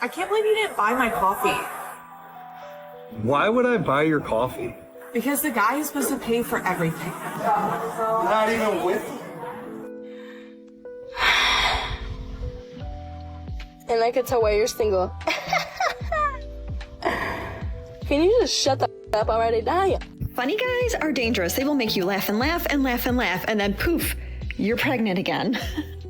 I can't believe you didn't buy my coffee. Why would I buy your coffee? Because the guy is supposed to pay for everything. Not even with you. And I could tell why you're single. Can you just shut the up already, Daya? Funny guys are dangerous. They will make you laugh and laugh and laugh and laugh, and then poof, you're pregnant again.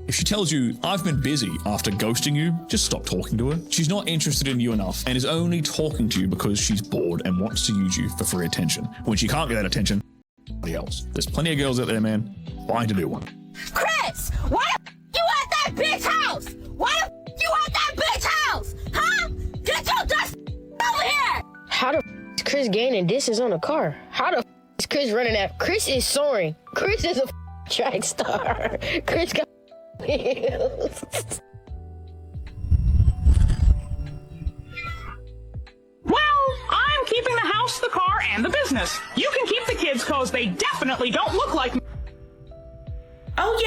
If she tells you, I've been busy after ghosting you, just stop talking to her. She's not interested in you enough and is only talking to you because she's bored and wants to use you for free attention. When she can't get that attention, somebody else. There's plenty of girls out there, man. Find a new one. Chris, why the you at that bitch house? Why the you at that bitch house? Huh? Get your dust over here! How the is Chris gaining distance on a car? How the is Chris running at? Chris is soaring. Chris is a track star. Chris got wheels. Well, I'm keeping the house, the car, and the business. You can keep the kids because they definitely don't look like me. Oh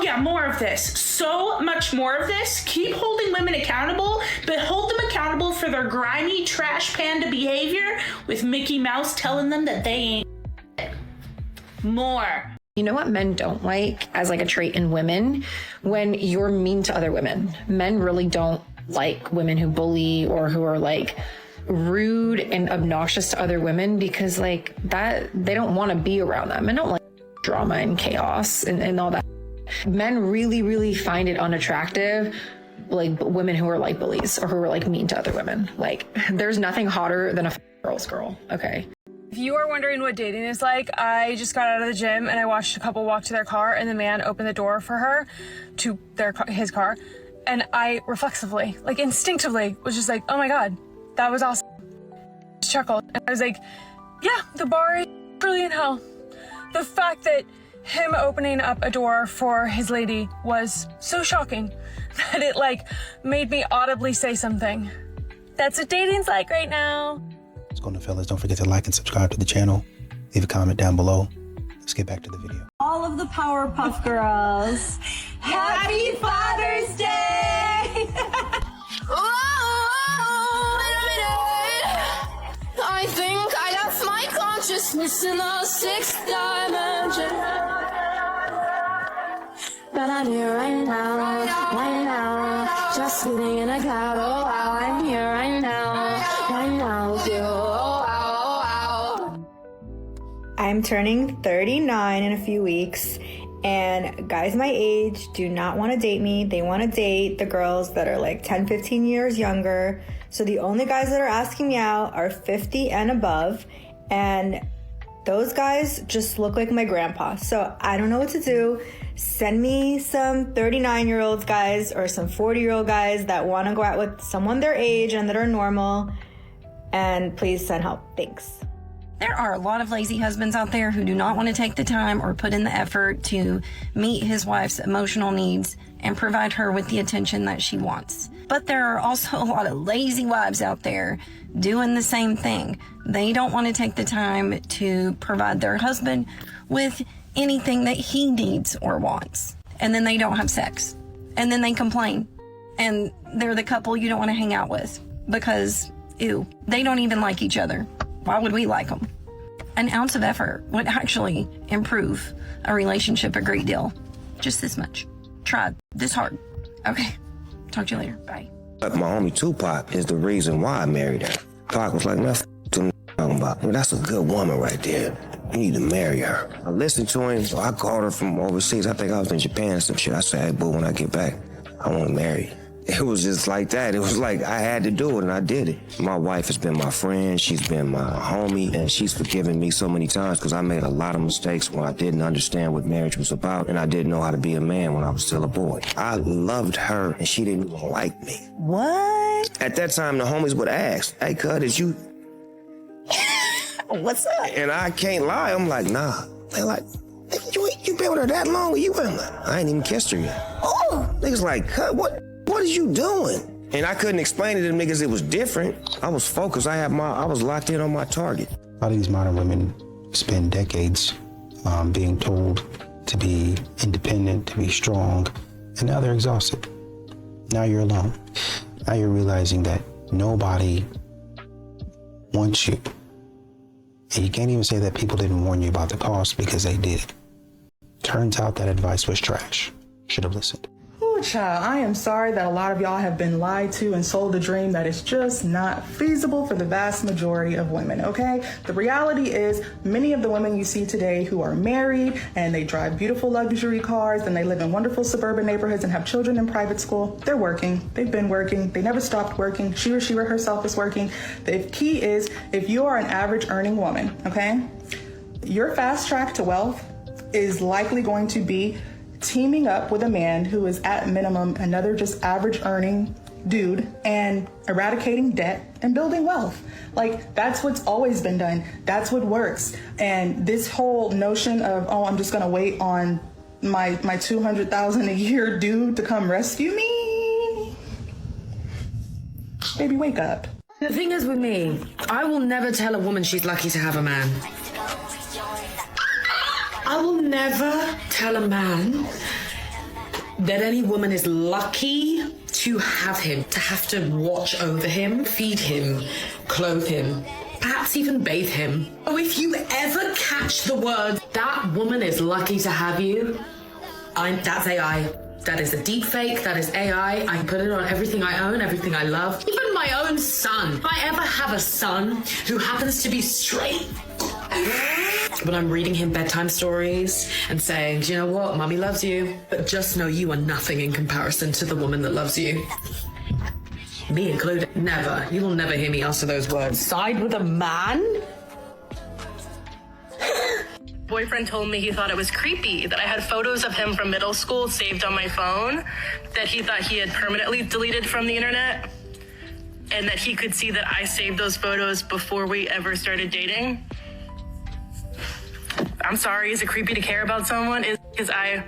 yeah, more of this. So much more of this. Keep holding women accountable, but hold them accountable for their grimy trash panda behavior with Mickey Mouse telling them that they ain't more. You know what men don't like as like a trait in women? When you're mean to other women. Men really don't like women who bully or who are like rude and obnoxious to other women because like that, they don't want to be around them. Men don't like drama and chaos and all that. Men really, really find it unattractive, like women who are like bullies or who are like mean to other women. Like there's nothing hotter than a girl's girl, okay? If you are wondering what dating is like, I just got out of the gym and I watched a couple walk to their car and the man opened the door for her to his car. And I reflexively, like instinctively was just like, oh my God, that was awesome. Just chuckled. And I was like, yeah, the bar is truly in hell. The fact that him opening up a door for his lady was so shocking that it like made me audibly say something. That's what dating's like right now. What's going on, fellas? Don't forget to like and subscribe to the channel. Leave a comment down below. Let's get back to the video. All of the Powerpuff Girls. Happy Father's Day! I think I left my consciousness in the sixth dimension. But I'm here right now, just sitting in a cloud. Oh wow, I'm here right now with you. Oh wow. I'm turning 39 in a few weeks, and guys my age do not want to date me. They want to date the girls that are like 10, 15 years younger. So the only guys that are asking me out are 50 and above, and those guys just look like my grandpa. So I don't know what to do. Send me some 39-year-old guys or some 40-year-old guys that want to go out with someone their age and that are normal, and please send help. Thanks. There are a lot of lazy husbands out there who do not want to take the time or put in the effort to meet his wife's emotional needs and provide her with the attention that she wants. But there are also a lot of lazy wives out there doing the same thing. They don't want to take the time to provide their husband with anything that he needs or wants. And then they don't have sex. And then they complain. And they're the couple you don't want to hang out with because, ew, they don't even like each other. Why would we like them? An ounce of effort would actually improve a relationship a great deal. Just this much. Try this hard. Okay. Talk to you later. Bye. My homie Tupac is the reason why I married her. Pac was like, man, talking about. Well, that's a good woman right there. You need to marry her. I listened to him, so I called her from overseas. I think I was in Japan or some shit. I said, hey, boo, when I get back, I want to marry you. It was just like that. It was like I had to do it, and I did it. My wife has been my friend. She's been my homie, and she's forgiven me so many times because I made a lot of mistakes when I didn't understand what marriage was about, and I didn't know how to be a man when I was still a boy. I loved her, and she didn't even like me. What? At that time, the homies would ask, hey, cuz, is you... What's up? And I can't lie. I'm like, nah. They're like, you been with her that long? You been like, I ain't even kissed her yet. Oh! Niggas like, cuz, what is you doing? And I couldn't explain it to them niggas. It was different. I was focused. I was locked in on my target. A lot of these modern women spend decades being told to be independent, to be strong, and now they're exhausted. Now you're alone. Now you're realizing that nobody wants you. And you can't even say that people didn't warn you about the cost, because they did. Turns out that advice was trash. Should have listened. Ooh, child, I am sorry that a lot of y'all have been lied to and sold a dream that is just not feasible for the vast majority of women, okay? The reality is many of the women you see today who are married and they drive beautiful luxury cars and they live in wonderful suburban neighborhoods and have children in private school, they're working. They've been working. They never stopped working. She herself is working. The key is, if you are an average earning woman, okay, your fast track to wealth is likely going to be teaming up with a man who is at minimum another just average earning dude and eradicating debt and building wealth. Like, that's what's always been done. That's what works. And this whole notion of, oh, I'm just gonna wait on my $200,000 a year dude to come rescue me. Baby, wake up. The thing is with me, I will never tell a woman she's lucky to have a man. I will never tell a man that any woman is lucky to have him, to have to watch over him, feed him, clothe him, perhaps even bathe him. Oh, if you ever catch the word, that woman is lucky to have you, that's AI. That is a deep fake, that is AI. I put it on everything I own, everything I love. Even my own son. If I ever have a son who happens to be straight, but I'm reading him bedtime stories and saying, do you know what, mommy loves you, but just know you are nothing in comparison to the woman that loves you. Me included. Never. You will never hear me answer those words. Side with a man? Boyfriend told me he thought it was creepy that I had photos of him from middle school saved on my phone that he thought he had permanently deleted from the internet, and that he could see that I saved those photos before we ever started dating. I'm sorry, is it creepy to care about someone? Because I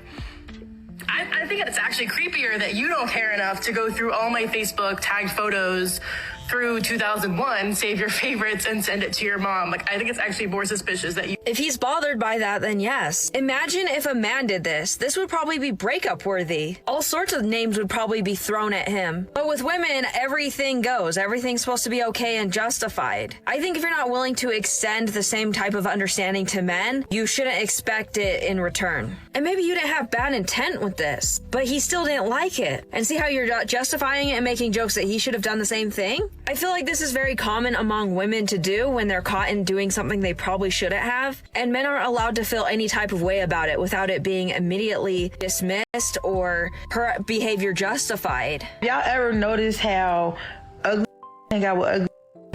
think it's actually creepier that you don't care enough to go through all my Facebook tagged photos through 2001, save your favorites, and send it to your mom. Like, I think it's actually more suspicious that you... If he's bothered by that, then yes. Imagine if a man did this. This would probably be breakup worthy. All sorts of names would probably be thrown at him. But with women, everything goes. Everything's supposed to be okay and justified. I think if you're not willing to extend the same type of understanding to men, you shouldn't expect it in return. And maybe you didn't have bad intent with this, but he still didn't like it. And see how you're justifying it and making jokes that he should have done the same thing? I feel like this is very common among women to do when they're caught in doing something they probably shouldn't have, and men aren't allowed to feel any type of way about it without it being immediately dismissed or her behavior justified. Y'all ever notice how ugly hang out with ugly,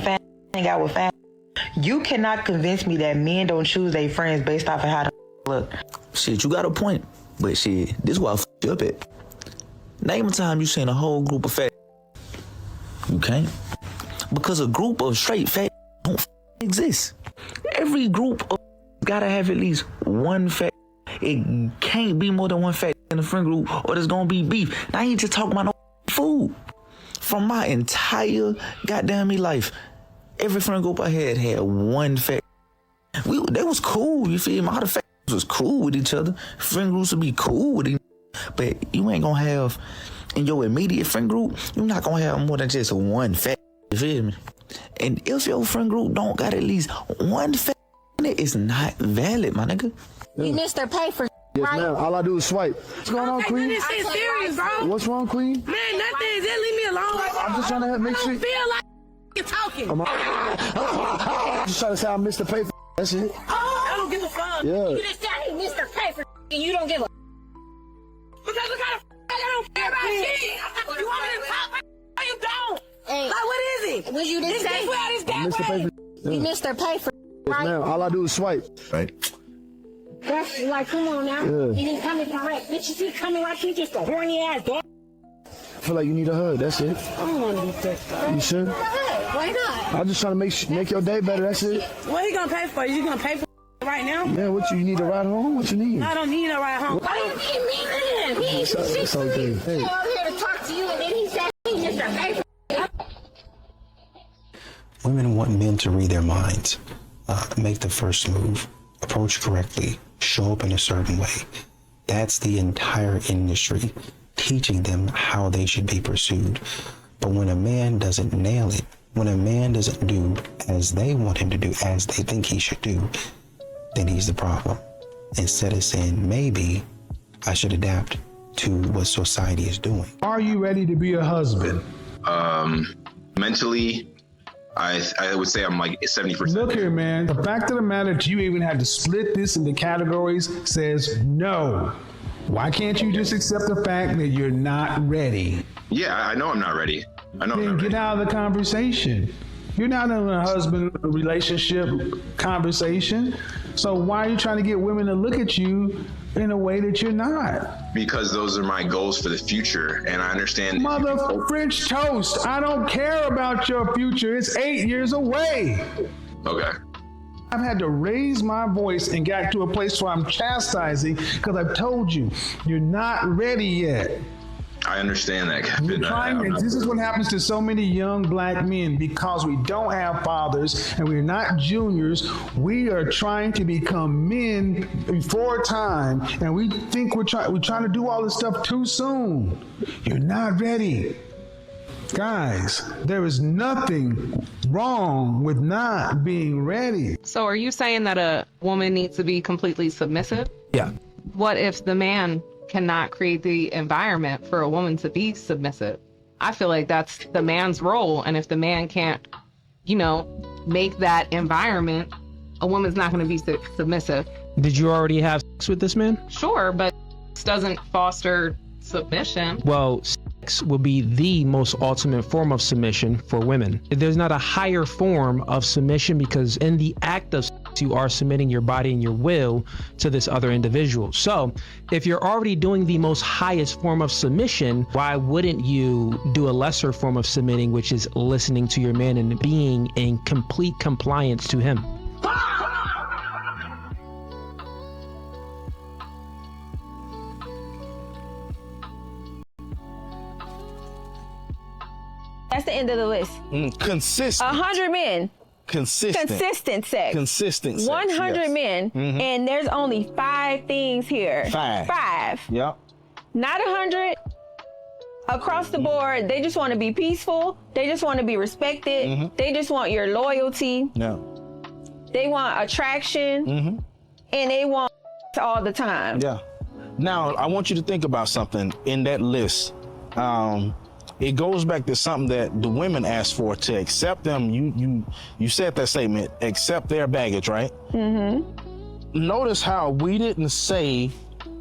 fat hang out with fat? You cannot convince me that men don't choose their friends based off of how they look. Shit, you got a point, but shit, this is why I f*** you up at. Name a time you seen a whole group of fat. You can't. Because a group of straight fat don't exist. Every group of gotta have at least one fat. It can't be more than one fat in the friend group, or there's gonna be beef. Now I ain't just talking about no food. From my entire goddamn life, every friend group I had one fat. They was cool, you feel me? All the fat was cool with each other. Friend groups would be cool with each other. But you ain't gonna have, in your immediate friend group, you're not gonna have more than just one fat. You feel me? And if your friend group don't got at least one fat in it, it's not valid, my nigga. You missed their pay for Yes, right? ma'am. All I do is swipe. What's going on, Queen? This is serious, bro. What's wrong, Queen? Man, nothing. Just leave me alone. I'm just trying to make sure. I don't feel like you're talking. I'm just trying to say I missed the pay for. That's it. I don't give a fuck. Yeah. You just said he missed their pay for and you don't give a because look how the I don't care about shit. You want me to talk? No, you don't. Hey. Like, what is it? What you just say? I missed the pay for. Yeah. You missed their pay for Yes, right? ma'am. All I do is swipe. Right. That's like, come on now. Yeah. You didn't come in correct. Bitch, you see coming right you just a horny ass dog. I feel like you need a hug. That's it. I don't want to be thick. You sure? Why not? I'm just trying to make your day better. That's it. What are you gonna pay for? You gonna pay for right now? Yeah. What you need a ride home? What you need? I don't need a ride home. Why you keep me in? It's okay. Hey. He over here to talk to you, and then he said he missed their pay for. Women want men to read their minds, make the first move, approach correctly, show up in a certain way. That's the entire industry, teaching them how they should be pursued. But when a man doesn't nail it, when a man doesn't do as they want him to do, as they think he should do, then he's the problem. Instead of saying, maybe I should adapt to what society is doing. Are you ready to be a husband? Mentally, I would say I'm like 70%. Look here, man. The fact of the matter that you even had to split this into categories says no. Why can't you just accept the fact that you're not ready? Yeah, I know I'm not ready. I know. Then get out of the conversation. You're not in a husband relationship conversation. So why are you trying to get women to look at you in a way that you're not? Because those are my goals for the future, and I understand. Mother French toast. I don't care about your future. It's 8 years away. Okay. I've had to raise my voice and got to a place where I'm chastising because I've told you, you're not ready yet. I understand that, Kevin. This is what happens to so many young black men because we don't have fathers and we're not juniors. We are trying to become men before time, and we think we're trying to do all this stuff too soon. You're not ready. Guys, there is nothing wrong with not being ready. So are you saying that a woman needs to be completely submissive? Yeah. What if the man cannot create the environment for a woman to be submissive? I feel like that's the man's role. And if the man can't, make that environment, a woman's not going to be submissive. Did you already have sex with this man? Sure, but this doesn't foster submission. Well, sex will be the most ultimate form of submission for women. There's not a higher form of submission because in the act of sex, you are submitting your body and your will to this other individual. So if you're already doing the most highest form of submission, why wouldn't you do a lesser form of submitting, which is listening to your man and being in complete compliance to him? That's the end of the list. Consistent. 100 men. Consistent sex. 100 yes. men, and there's only 5 things here. 5. Yep. Not 100. Across the board, they just want to be peaceful. They just want to be respected. They just want your loyalty. No. They want attraction, and they want all the time. Yeah. Now, I want you to think about something in that list. It goes back to something that the women asked for, to accept them. You said that statement, accept their baggage, right? Notice how we didn't say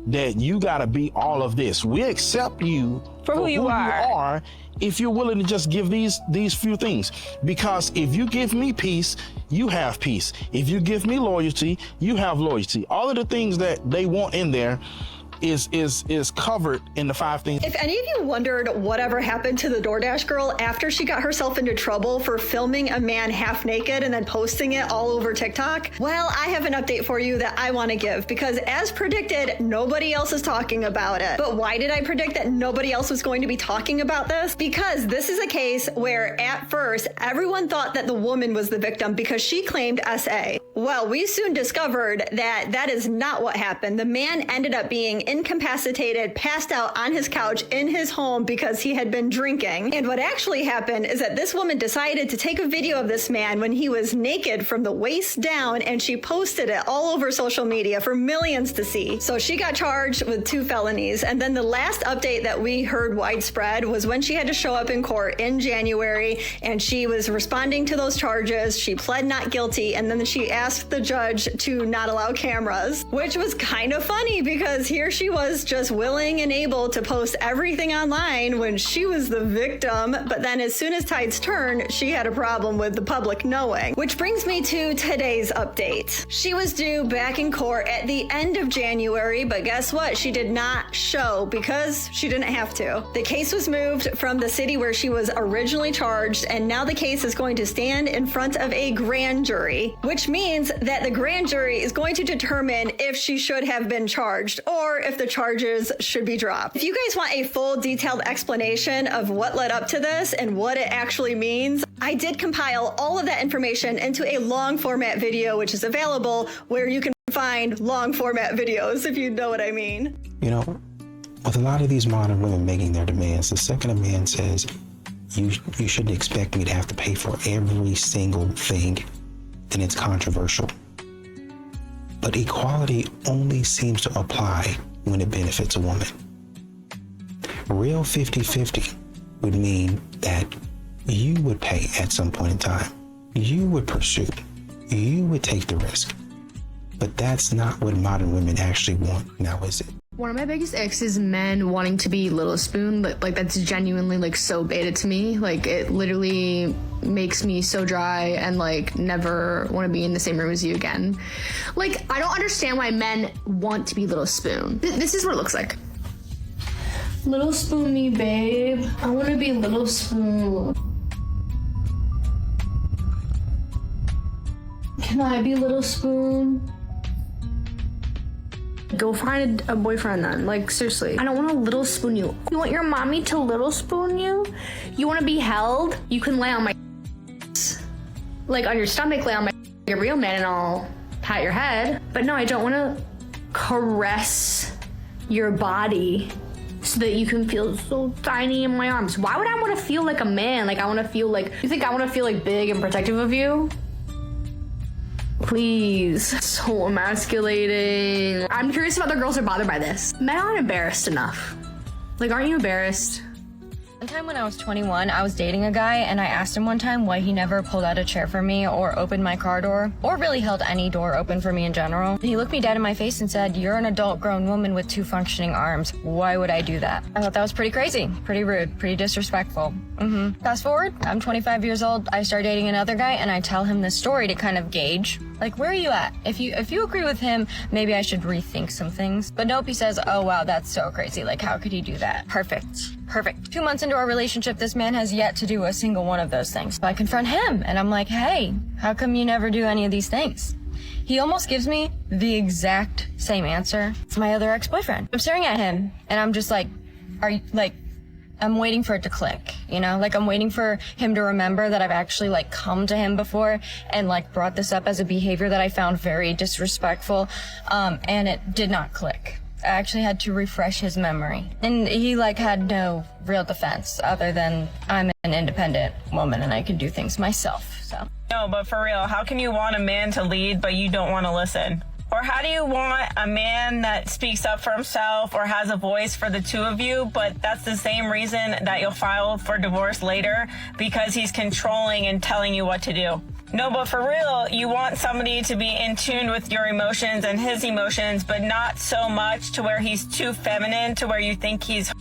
that you got to be all of this. We accept you for who you are if you're willing to just give these few things. Because if you give me peace, you have peace. If you give me loyalty, you have loyalty. All of the things that they want in there is covered in the 5 things. If any of you wondered whatever happened to the DoorDash girl after she got herself into trouble for filming a man half naked and then posting it all over TikTok, well, I have an update for you that I want to give, because as predicted, nobody else is talking about it. But why did I predict that nobody else was going to be talking about this? Because this is a case where at first everyone thought that the woman was the victim because she claimed SA. Well, we soon discovered that that is not what happened. The man ended up being incapacitated, passed out on his couch in his home because he had been drinking. And what actually happened is that this woman decided to take a video of this man when he was naked from the waist down, and she posted it all over social media for millions to see. So she got charged with 2 felonies. And then the last update that we heard widespread was when she had to show up in court in January, and she was responding to those charges. She pled not guilty, and then she asked the judge to not allow cameras, which was kind of funny because here she was just willing and able to post everything online when she was the victim. But then as soon as tides turned, she had a problem with the public knowing. Which brings me to today's update. She was due back in court at the end of January, but guess what? She did not show because she didn't have to. The case was moved from the city where she was originally charged, and now the case is going to stand in front of a grand jury, which means that the grand jury is going to determine if she should have been charged or if the charges should be dropped. If you guys want a full detailed explanation of what led up to this and what it actually means, I did compile all of that information into a long format video, which is available where you can find long format videos, if you know what I mean. You know, with a lot of these modern women making their demands, the second a man says, you shouldn't expect me to have to pay for every single thing, then it's controversial. But equality only seems to apply when it benefits a woman. Real 50-50 would mean that you would pay at some point in time. You would pursue. You would take the risk. But that's not what modern women actually want, now is it? One of my biggest icks is men wanting to be Little Spoon. Like that's genuinely like so beta to me. Like it literally makes me so dry and like never want to be in the same room as you again. Like I don't understand why men want to be Little Spoon. This is what it looks like. Little Spoony, babe. I want to be Little Spoon. Can I be Little Spoon? Go find a boyfriend then. Like, seriously. I don't want to Little Spoon you. You want your mommy to Little Spoon you? You want to be held? You can lay on my like on your stomach, lay on my you're a real man and I'll pat your head. But no, I don't want to caress your body so that you can feel so tiny in my arms. Why would I want to feel like a man? Like I want to feel like, you think I want to feel like big and protective of you? Please. So emasculating. I'm curious if other girls are bothered by this. Men aren't embarrassed enough. Like, aren't you embarrassed? One time when I was 21, I was dating a guy and I asked him one time why he never pulled out a chair for me or opened my car door or really held any door open for me in general. He looked me dead in my face and said, "You're an adult grown woman with 2 functioning arms. Why would I do that?" I thought that was pretty crazy, pretty rude, pretty disrespectful. Fast forward, I'm 25 years old. I start dating another guy and I tell him this story to kind of gauge, like, where are you at? If you agree with him, maybe I should rethink some things. But nope, he says, "Oh wow, that's so crazy. Like, how could he do that?" Perfect. 2 months into our relationship, this man has yet to do a single one of those things. So I confront him and I'm like, "Hey, how come you never do any of these things?" He almost gives me the exact same answer as my other ex-boyfriend. I'm staring at him and I'm just like, I'm waiting for it to click, you know? Like, I'm waiting for him to remember that I've actually, like, come to him before and, like, brought this up as a behavior that I found very disrespectful, and it did not click. I actually had to refresh his memory. And he, like, had no real defense other than I'm an independent woman and I can do things myself, so. No, but for real, how can you want a man to lead but you don't want to listen? Or how do you want a man that speaks up for himself or has a voice for the two of you, but that's the same reason that you'll file for divorce later, because he's controlling and telling you what to do? No, but for real, you want somebody to be in tune with your emotions and his emotions, but not so much to where he's too feminine to where you think he's.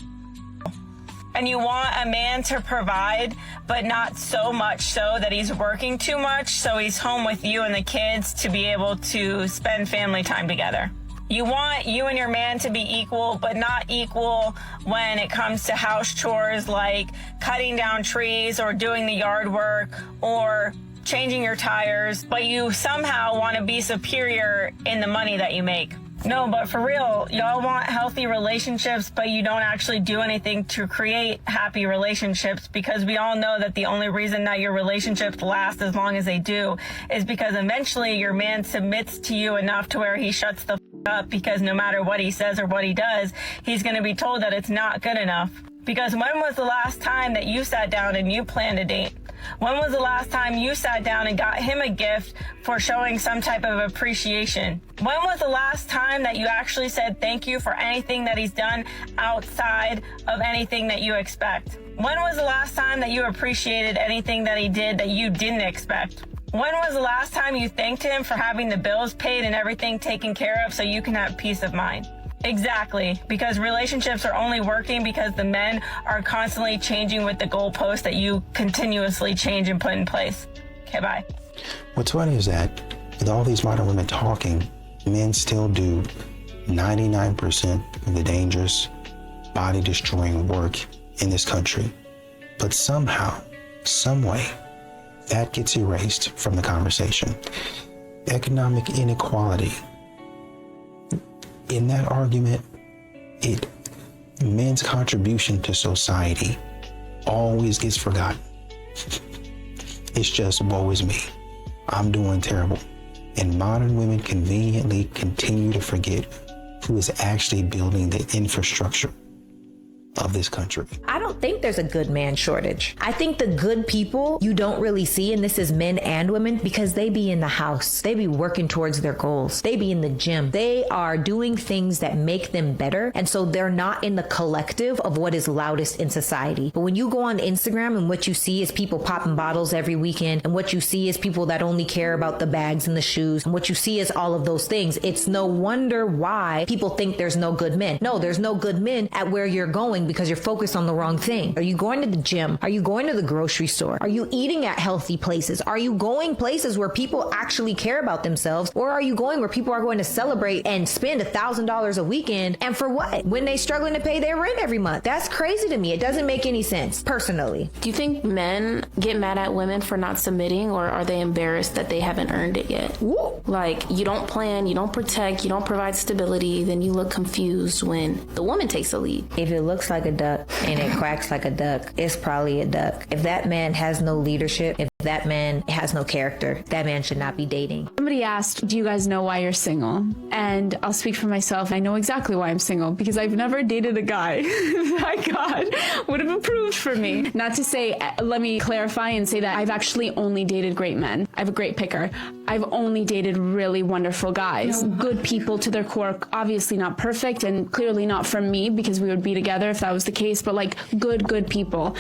And you want a man to provide, but not so much so that he's working too much, so he's home with you and the kids to be able to spend family time together. You want you and your man to be equal, but not equal when it comes to house chores like cutting down trees or doing the yard work or changing your tires, but you somehow want to be superior in the money that you make. No, but for real, y'all want healthy relationships, but you don't actually do anything to create happy relationships, because we all know that the only reason that your relationships last as long as they do is because eventually your man submits to you enough to where he shuts the up, because no matter what he says or what he does, he's going to be told that it's not good enough. Because when was the last time that you sat down and you planned a date? When was the last time you sat down and got him a gift for showing some type of appreciation? When was the last time that you actually said thank you for anything that he's done outside of anything that you expect? When was the last time that you appreciated anything that he did that you didn't expect? When was the last time you thanked him for having the bills paid and everything taken care of so you can have peace of mind? Exactly, because relationships are only working because the men are constantly changing with the goalposts that you continuously change and put in place. Okay, bye. What's funny is that with all these modern women talking, men still do 99% of the dangerous, body-destroying work in this country. But somehow, some way, that gets erased from the conversation. Economic inequality. In that argument, men's contribution to society always gets forgotten. It's just, woe is me. I'm doing terrible. And modern women conveniently continue to forget who is actually building the infrastructure of this country. I don't think there's a good man shortage. I think the good people you don't really see, and this is men and women, because they be in the house. They be working towards their goals. They be in the gym. They are doing things that make them better. And so they're not in the collective of what is loudest in society. But when you go on Instagram and what you see is people popping bottles every weekend, and what you see is people that only care about the bags and the shoes, and what you see is all of those things, it's no wonder why people think there's no good men. No, there's no good men at where you're going because you're focused on the wrong thing. Are you going to the gym? Are you going to the grocery store? Are you eating at healthy places? Are you going places where people actually care about themselves? Or are you going where people are going to celebrate and spend $1,000 a weekend? And for what? When they struggling to pay their rent every month. That's crazy to me. It doesn't make any sense, personally. Do you think men get mad at women for not submitting, or are they embarrassed that they haven't earned it yet? Ooh. Like, you don't plan, you don't protect, you don't provide stability, then you look confused when the woman takes the lead. If it looks like a duck and it quacks like a duck, it's probably a duck. If that man has no leadership, if that man has no character, that man should not be dating. Somebody asked, do you guys know why you're single? And I'll speak for myself. I know exactly why I'm single, because I've never dated a guy that God would have approved for me. Not to say, let me clarify and say that I've actually only dated great men. I have a great picker. I've only dated really wonderful guys, good people to their core, obviously not perfect and clearly not from me, because we would be together if that was the case, but like good people.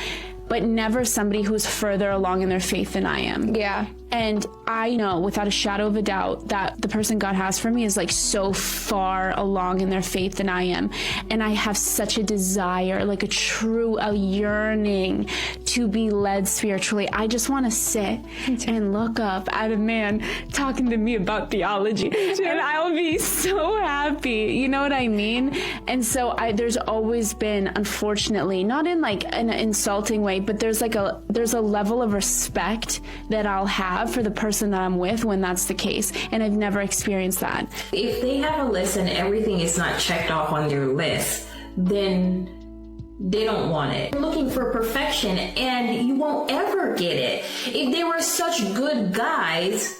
But never somebody who's further along in their faith than I am. Yeah. And I know without a shadow of a doubt that the person God has for me is like so far along in their faith than I am. And I have such a desire, like a yearning to be led spiritually. I just want to sit and look up at a man talking to me about theology. And I'll be so happy. You know what I mean? And so there's always been, unfortunately, not in like an insulting way, but there's a level of respect that I'll have for the person that I'm with when that's the case. And I've never experienced that. If they have a list and everything is not checked off on your list, then they don't want it. You're looking for perfection and you won't ever get it. If they were such good guys,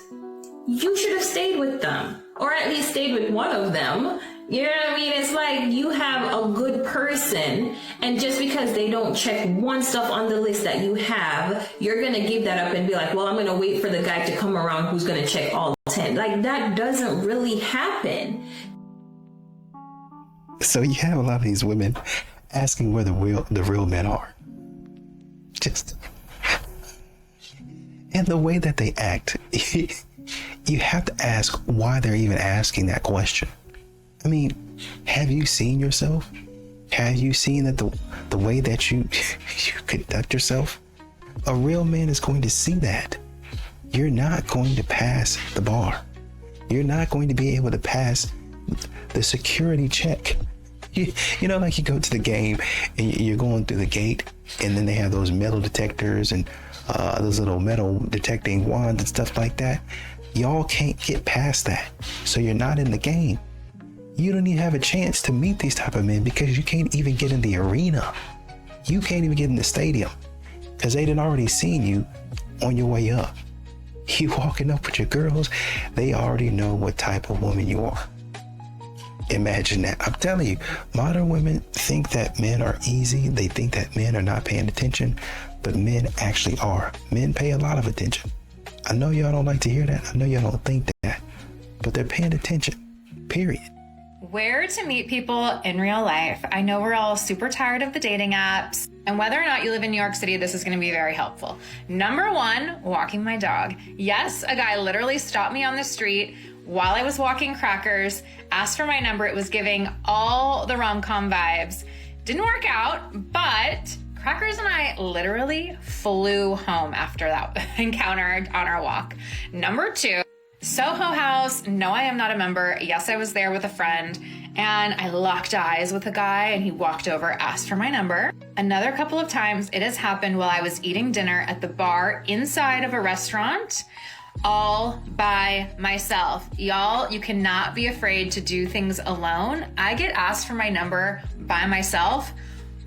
you should have stayed with them, or at least stayed with one of them. You know what I mean? It's like you have a good person, and just because they don't check one stuff on the list that you have, you're going to give that up and be like, well, I'm going to wait for the guy to come around who's going to check all 10. Like, that doesn't really happen. So you have a lot of these women asking where the real men are. And the way that they act, you have to ask why they're even asking that question. I mean, have you seen yourself? Have you seen that the way that you conduct yourself? A real man is going to see that. You're not going to pass the bar. You're not going to be able to pass the security check. You know, like you go to the game and you're going through the gate, and then they have those metal detectors and those little metal detecting wands and stuff like that. Y'all can't get past that. So you're not in the game. You don't even have a chance to meet these type of men because you can't even get in the arena. You can't even get in the stadium because they done already seen you on your way up. You walking up with your girls, they already know what type of woman you are. Imagine that. I'm telling you, modern women think that men are easy. They think that men are not paying attention, but men actually are. Men pay a lot of attention. I know y'all don't like to hear that. I know y'all don't think that, but they're paying attention, period. Where to meet people in real life. I know we're all super tired of the dating apps, and whether or not you live in New York City, this is going to be very helpful. Number one, walking my dog. Yes, a guy literally stopped me on the street while I was walking Crackers, asked for my number. It was giving all the rom-com vibes. Didn't work out, but Crackers and I literally flew home after that encounter on our walk. Number two, Soho House. No, I am not a member. Yes, I was there with a friend, and I locked eyes with a guy, and he walked over, asked for my number. Another couple of times it has happened while I was eating dinner at the bar inside of a restaurant, all by myself. Y'all, you cannot be afraid to do things alone. I get asked for my number by myself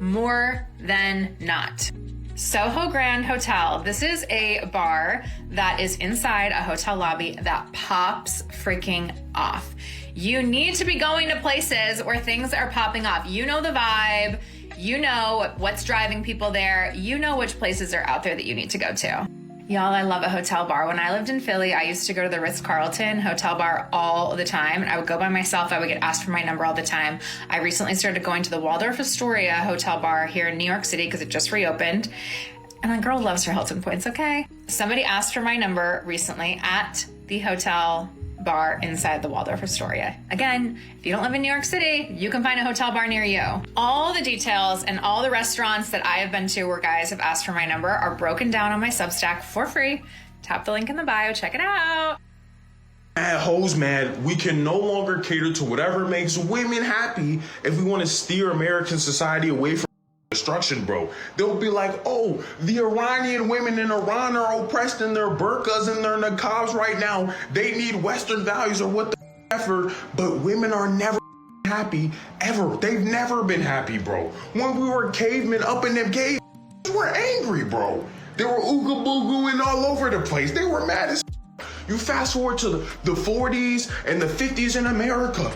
more than not. Soho Grand Hotel. This is a bar that is inside a hotel lobby that pops freaking off. You need to be going to places where things are popping off. You know the vibe. You know what's driving people there. You know which places are out there that you need to go to. Y'all, I love a hotel bar. When I lived in Philly, I used to go to the Ritz-Carlton hotel bar all the time. I would go by myself. I would get asked for my number all the time. I recently started going to the Waldorf Astoria hotel bar here in New York City because it just reopened. And my girl loves her Hilton points, okay? Somebody asked for my number recently at the hotel bar inside the Waldorf Astoria. Again, if you don't live in New York City, you can find a hotel bar near you. All the details and all the restaurants that I have been to where guys have asked for my number are broken down on my Substack for free. Tap the link in the bio, check it out. At Hoes Mad, we can no longer cater to whatever makes women happy if we want to steer American society away from destruction, bro. They'll be like, oh, the Iranian women in Iran are oppressed in their burqas and their niqabs right now. They need Western values or what the effort, but women are never happy, ever. They've never been happy, bro. When we were cavemen up in them caves, we were angry, bro. They were ooga boogooing all over the place. They were mad as You fast forward to the 40s and the 50s in America.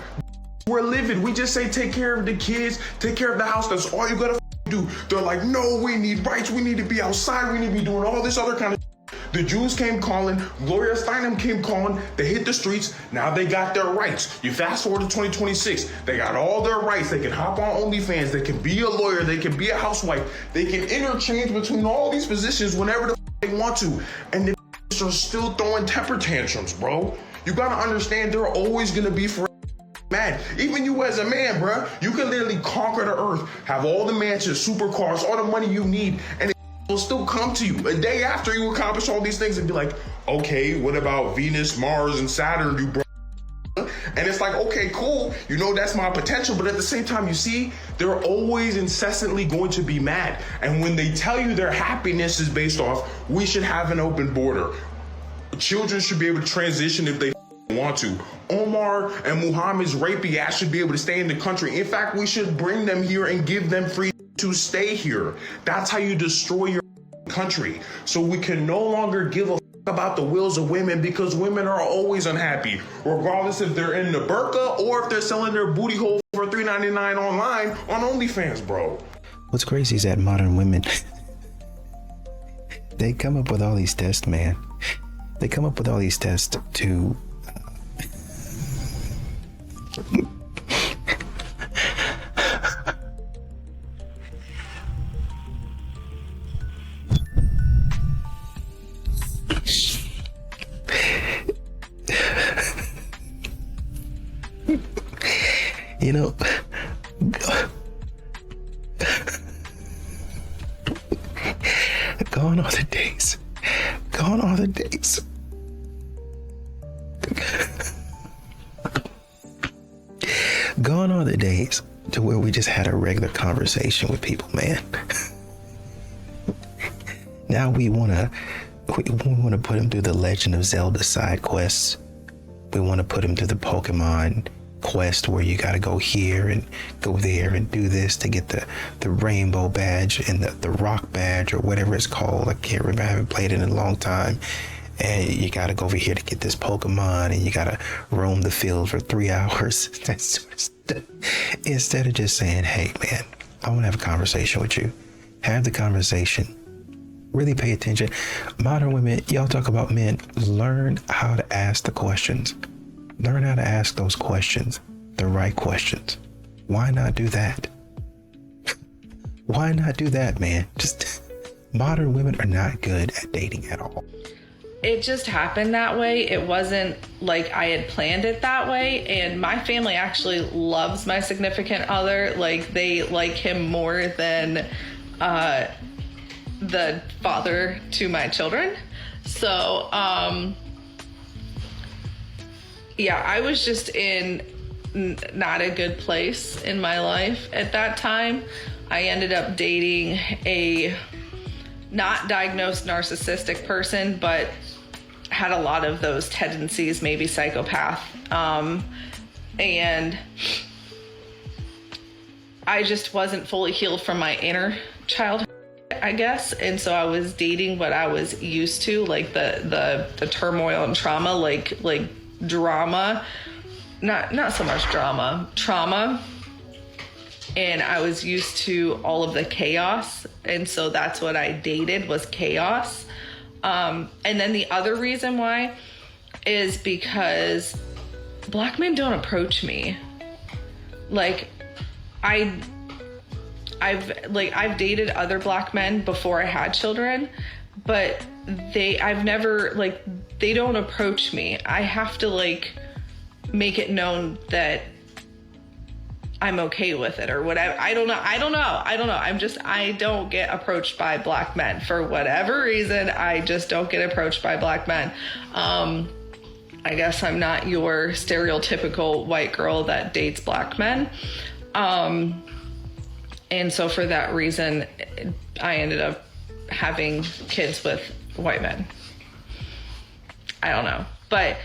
We're livid. We just say take care of the kids, take care of the house. That's all you gotta do. They're like, no, we need rights. We need to be outside. We need to be doing all this other kind of. The Jews came calling. Gloria Steinem came calling. They hit the streets. Now they got their rights. You fast forward to 2026. They got all their rights. They can hop on OnlyFans. They can be a lawyer. They can be a housewife. They can interchange between all these positions whenever they want to. And the are still throwing temper tantrums, bro. You gotta understand they're always gonna be for mad. Even you as a man, bro, you can literally conquer the earth, have all the mansions, supercars, all the money you need, and it will still come to you a day after you accomplish all these things and be like, okay, what about Venus, Mars, and Saturn, you bro? And it's like, okay, cool, you know that's my potential, but at the same time, you see, they're always incessantly going to be mad. And when they tell you their happiness is based off, we should have an open border. Children should be able to transition if they want to. Omar and Muhammad's rapey ass should be able to stay in the country. In fact, we should bring them here and give them freedom to stay here. That's how you destroy your country. So we can no longer give a about the wills of women because women are always unhappy, regardless if they're in the burqa or if they're selling their booty hole for $3.99 online on OnlyFans, bro. What's crazy is that modern women, they come up with all these tests, man. They come up with all these tests to you know, gone are the days. Gone are the days. Gone are the days to where we just had a regular conversation with people, man. Now we want to put them through the Legend of Zelda side quests. We want to put them through the Pokemon quest where you got to go here and go there and do this to get the rainbow badge and the rock badge or whatever it's called. I can't remember. I haven't played it in a long time. And you got to go over here to get this Pokemon and you got to roam the field for 3 hours. Instead of just saying, hey, man, I want to have a conversation with you. Have the conversation. Really pay attention. Modern women, y'all talk about men. Learn how to ask the questions. Learn how to ask those questions, the right questions. Why not do that? Why not do that, man? Just modern women are not good at dating at all. It just happened that way. It wasn't like I had planned it that way. And my family actually loves my significant other. Like they like him more than the father to my children. So, yeah, I was just in not a good place in my life at that time. I ended up dating a not diagnosed narcissistic person, but had a lot of those tendencies, maybe psychopath. And I just wasn't fully healed from my inner childhood, I guess. And so I was dating what I was used to, like the turmoil and trauma, like drama, not so much drama, trauma. and I was used to all of the chaos. And so that's what I dated, was chaos. And then the other reason why is because Black men don't approach me. Like, I've dated other Black men before I had children, but they don't approach me. I have to like make it known that I'm okay with it or whatever. I don't know. I don't get approached by Black men for whatever reason. I just don't get approached by Black men. I guess I'm not your stereotypical white girl that dates Black men. And so for that reason, I ended up having kids with white men. I don't know, but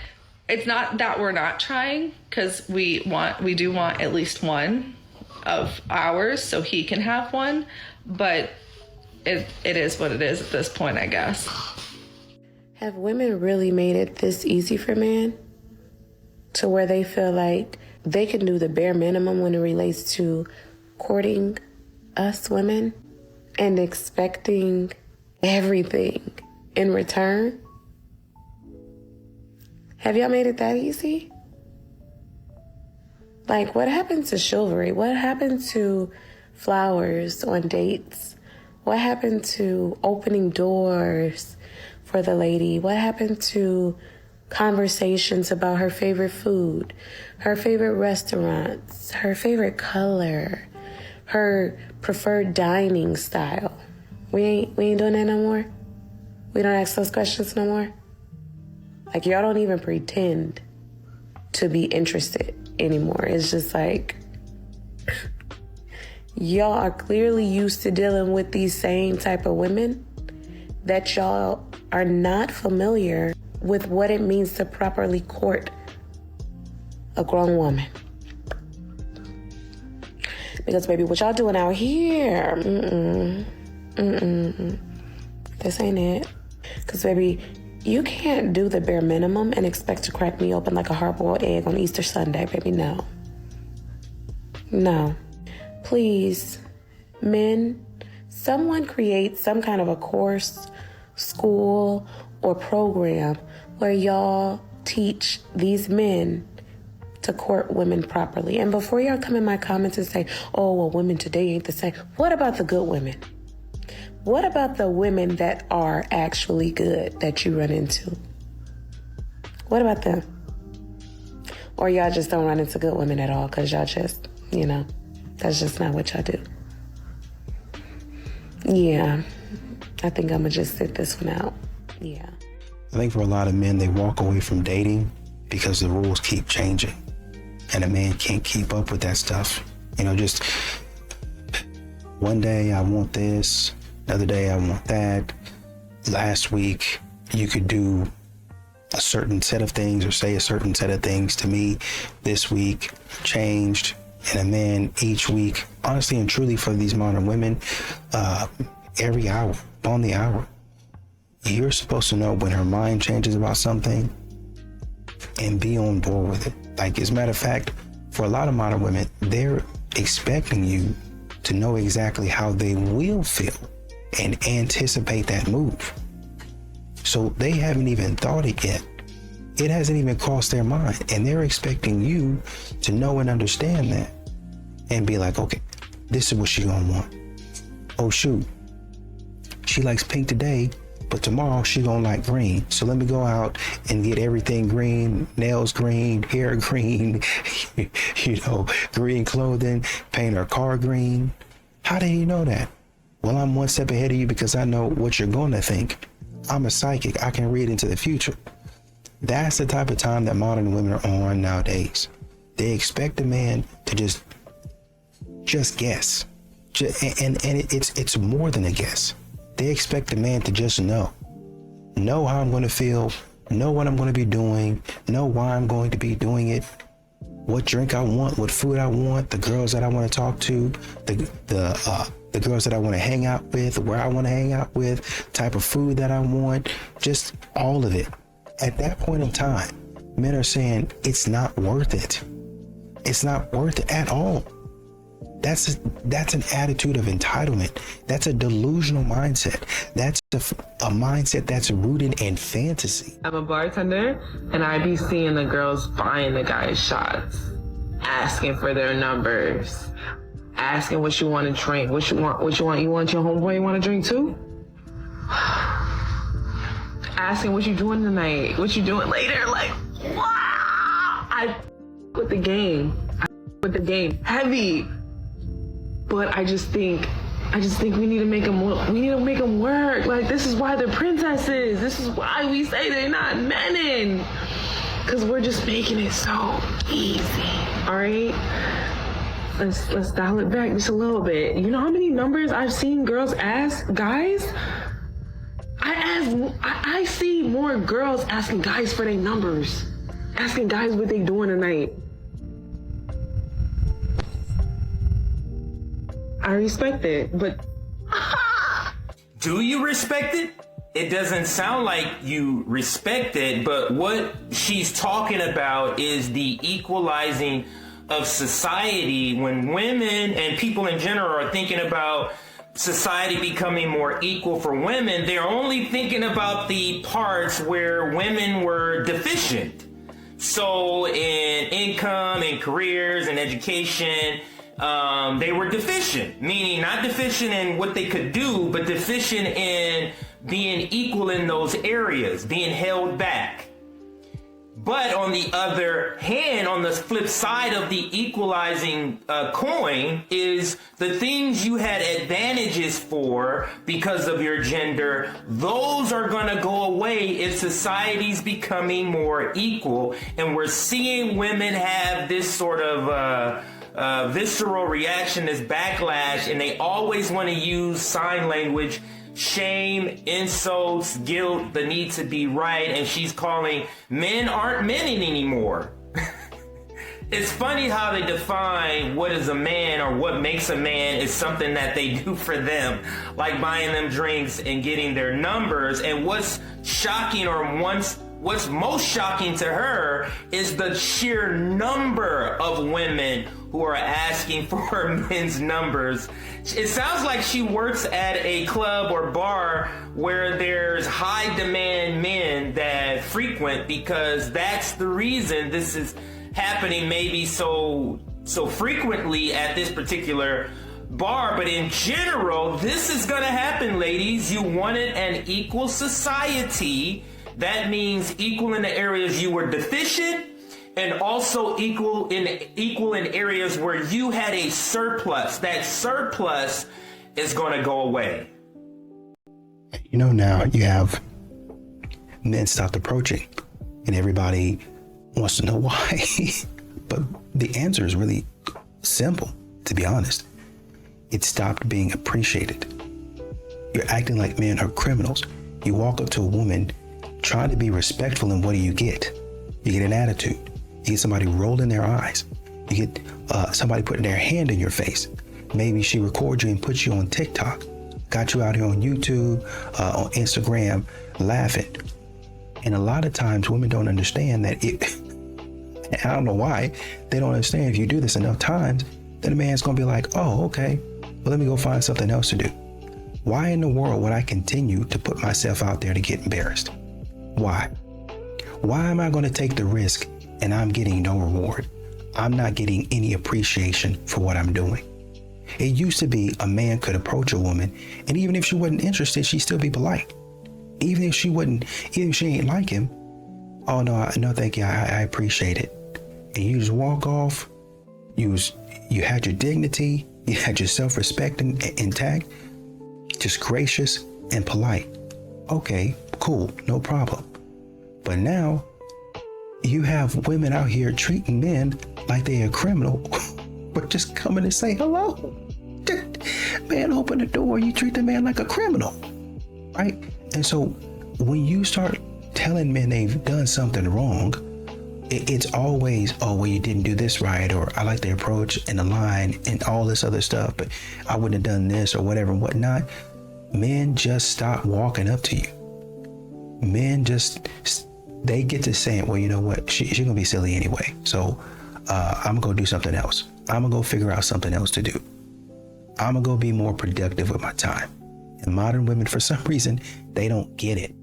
it's not that we're not trying, because we do want at least one of ours so he can have one, but it is what it is at this point, I guess. Have women really made it this easy for men to where they feel like they can do the bare minimum when it relates to courting us women and expecting everything in return? Have y'all made it that easy? Like, what happened to chivalry? What happened to flowers on dates? What happened to opening doors for the lady? What happened to conversations about her favorite food, her favorite restaurants, her favorite color, her preferred dining style? We ain't doing that no more? We don't ask those questions no more? Like, y'all don't even pretend to be interested anymore. It's just like, y'all are clearly used to dealing with these same type of women, that y'all are not familiar with what it means to properly court a grown woman. Because, baby, what y'all doing out here, this ain't it. Because, baby, you can't do the bare minimum and expect to crack me open like a hard-boiled egg on Easter Sunday, baby. No. No. Please, men, someone create some kind of a course, school, or program where y'all teach these men to court women properly. And before y'all come in my comments and say, oh, well, women today ain't the same. What about the good women? What about the women that are actually good that you run into? What about them? Or y'all just don't run into good women at all because y'all just, that's just not what y'all do. Yeah, I think I'm going to just sit this one out. Yeah. I think for a lot of men, they walk away from dating because the rules keep changing. And a man can't keep up with that stuff. Just one day I want this, another day I want that. Last week, you could do a certain set of things or say a certain set of things to me. This week changed. And a man each week, honestly and truly for these modern women, every hour, on the hour, you're supposed to know when her mind changes about something and be on board with it. Like, as a matter of fact, for a lot of modern women, they're expecting you to know exactly how they will feel and anticipate that move. So they haven't even thought it yet. It hasn't even crossed their mind, and they're expecting you to know and understand that and be like, okay, this is what she gonna want. Oh shoot, she likes pink today, but tomorrow she gonna like green. So let me go out and get everything green, nails green, hair green, green clothing, paint her car green. How did you know that? Well, I'm one step ahead of you because I know what you're gonna think. I'm a psychic, I can read into the future. That's the type of time that modern women are on nowadays. They expect a man to just guess. And it's more than a guess. They expect a man to just know how I'm going to feel, know what I'm going to be doing, know why I'm going to be doing it, what drink I want, what food I want, the girls that I want to talk to, the girls that I want to hang out with, where I want to hang out with, type of food that I want, just all of it. At that point in time, men are saying it's not worth it. It's not worth it at all. That's an attitude of entitlement. That's a delusional mindset. That's a mindset that's rooted in fantasy. I'm a bartender, and I be seeing the girls buying the guys shots, asking for their numbers, asking what you want to drink, what you want. You want your homeboy? You want to drink too? Asking what you doing tonight, what you doing later. Like, wow! I with the game. Heavy. But I just think we need to make them work. Like, this is why they're princesses. This is why we say they're not men. Because we're just making it so easy. All right? Let's dial it back just a little bit. You know how many numbers I've seen girls ask guys? I see more girls asking guys for their numbers. Asking guys what they doing tonight. I respect it, but... Do you respect it? It doesn't sound like you respect it, but what she's talking about is the equalizing of society when women and people in general are thinking about society becoming more equal for women. They're only thinking about the parts where women were deficient. So in income and careers and education, they were deficient, meaning not deficient in what they could do, but deficient in being equal in those areas, being held back. But on the other hand, on the flip side of the equalizing coin is the things you had advantages for because of your gender, those are going to go away if society's becoming more equal. And we're seeing women have this sort of visceral reaction, this backlash, and they always want to use sign language, shame, insults, guilt, the need to be right, and she's calling men aren't men anymore. It's funny how they define what is a man or what makes a man is something that they do for them, like buying them drinks and getting their numbers. And what's shocking what's most shocking to her is the sheer number of women who are asking for men's numbers. It sounds like she works at a club or bar where there's high demand men that frequent, because that's the reason this is happening maybe so frequently at this particular bar. But in general, this is going to happen, ladies. You wanted an equal society. That means equal in the areas you were deficient, and also equal in areas where you had a surplus. That surplus is going to go away. You know, now you have men stopped approaching, and everybody wants to know why. But the answer is really simple, to be honest. It stopped being appreciated. You're acting like men are criminals. You walk up to a woman trying to be respectful, and what do? You get an attitude. You get somebody rolling their eyes. You get somebody putting their hand in your face. Maybe she records you and puts you on TikTok. Got you out here on YouTube, on Instagram, laughing. And a lot of times women don't understand that I don't know why, they don't understand if you do this enough times, then a man's gonna be like, oh, okay, well, let me go find something else to do. Why in the world would I continue to put myself out there to get embarrassed? Why? Why am I gonna take the risk and I'm getting no reward? I'm not getting any appreciation for what I'm doing. It used to be a man could approach a woman, and even if she wasn't interested, she'd still be polite. Even if she ain't like him, oh no, thank you, I appreciate it. And you just walk off. You had your dignity, you had your self-respect intact, just gracious and polite. Okay, cool, no problem. But now you have women out here treating men like they're a criminal, but just coming and say hello. Man, open the door, you treat the man like a criminal, right? And so when you start telling men they've done something wrong, it's always, oh, well, you didn't do this right, or I like the approach and the line and all this other stuff, but I wouldn't have done this or whatever and whatnot. Men just stop walking up to you. Men they get to saying, well, you know what, she's gonna be silly anyway, so I'm gonna go do something else. I'm gonna go figure out something else to do. I'm gonna go be more productive with my time. And modern women, for some reason, they don't get it.